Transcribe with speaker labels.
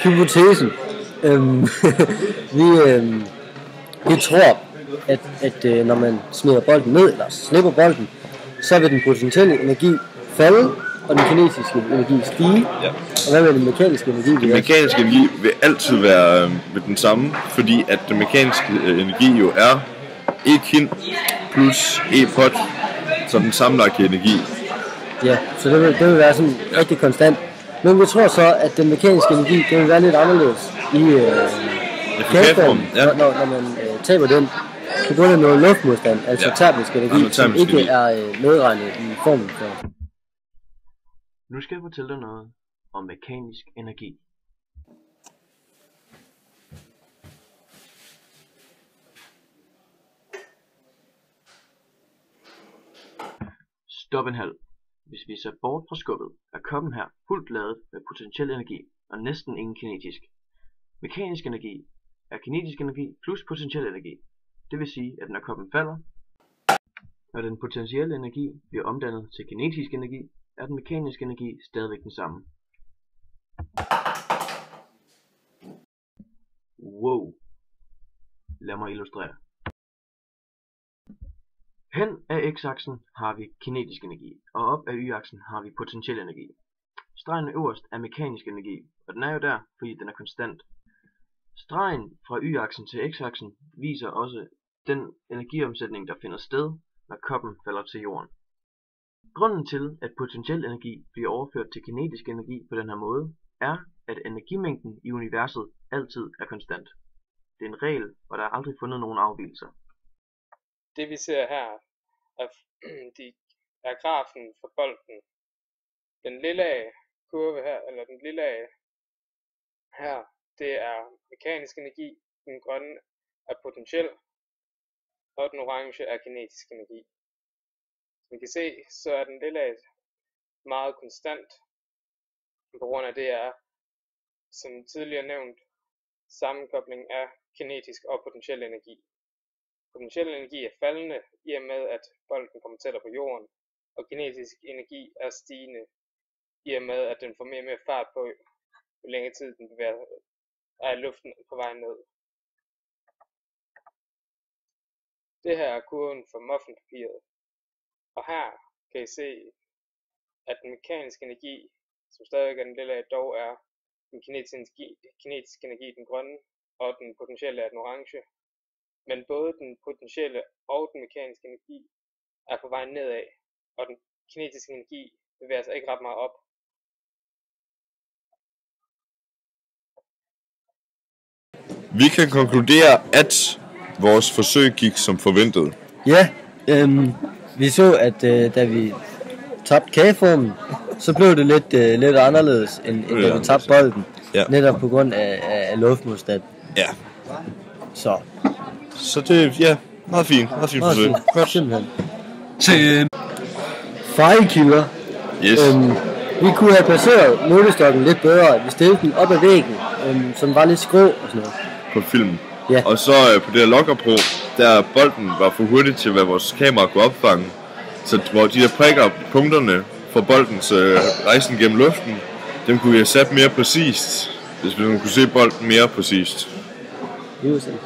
Speaker 1: hypotesen. Vi tror, at når man smider bolden ned, eller slipper bolden, så vil den potentielle energi falde, og den kinetiske energi stige.
Speaker 2: Ja.
Speaker 1: Og hvad vil den mekaniske energi?
Speaker 2: Den mekaniske energi vil altid være med den samme, fordi at den mekaniske energi jo er E kin plus E pot, så den sammenlagte energi.
Speaker 1: Ja, så det vil være sådan rigtig konstant. Men vi tror så, at den mekaniske energi, det vil være lidt anderledes i kædeformen, ja. når man taber den. Så går der noget luftmodstand, altså termisk energi, som ikke er medregnet i formen for.
Speaker 3: Nu skal jeg fortælle dig noget om mekanisk energi. Stop en halv. Hvis vi ser bort fra skubbet, er koppen her fuldt ladet med potentiel energi og næsten ingen kinetisk. Mekanisk energi er kinetisk energi plus potentiel energi. Det vil sige, at når koppen falder, og den potentielle energi bliver omdannet til kinetisk energi, er den mekaniske energi stadigvæk den samme. Wow. Lad mig illustrere. Hen af x-aksen har vi kinetisk energi, og op af y-aksen har vi potentiel energi. Stregen øverst er mekanisk energi, og den er jo der, fordi den er konstant. Stregen fra y-aksen til x-aksen viser også den energiomsætning, der finder sted, når koppen falder til jorden. Grunden til, at potentiel energi bliver overført til kinetisk energi på den her måde, er, at energimængden i universet altid er konstant. Det er en regel, og der er aldrig fundet nogen afvigelser.
Speaker 4: Det vi ser her er grafen for bolden. Den lille kurve her, eller den lille her, det er mekanisk energi, den grønne er potentiel, og den orange er kinetisk energi. Som I kan se, så er den lille meget konstant, på grund af det er, som tidligere nævnt, sammenkobling af kinetisk og potentiel energi. Potentiel energi er faldende i og med, at bolden kommer tættere på jorden, og kinetisk energi er stigende i og med, at den får mere og mere fart på, jo længere tid den er luften på vej ned. Det her er kurven for muffinpapiret, og her kan I se, at den mekaniske energi, som stadig er den lille af, dog er den kinetiske energi, den grønne, og den potentielle er den orange. Men både den potentielle og den mekaniske energi er på vej nedad, og den kinetiske energi bevæger sig ikke ret meget op.
Speaker 2: Vi kan konkludere, at vores forsøg gik som forventet.
Speaker 1: Ja, vi så, at da vi tabte kageformen, så blev det lidt anderledes, end da vi tabte bolden. Ja. Netop på grund af luftmodstand.
Speaker 2: Ja.
Speaker 1: Så
Speaker 2: det, ja, meget fint forsøg.
Speaker 1: Godt simpelthen. Til fejlkilder.
Speaker 2: Yes.
Speaker 1: Vi kunne have placeret målestokken lidt bedre. Vi stillede den op ad væggen, som var lidt skrå og sådan noget.
Speaker 2: På filmen.
Speaker 1: Ja.
Speaker 2: Og så på det her Logger-Pro, der bolden var for hurtigt til, hvad vores kamera kunne opfange. Så hvor de der prikker punkterne for boldens rejsen gennem luften, dem kunne vi have sat mere præcist, hvis vi kunne se bolden mere præcist.
Speaker 1: Det var sådan.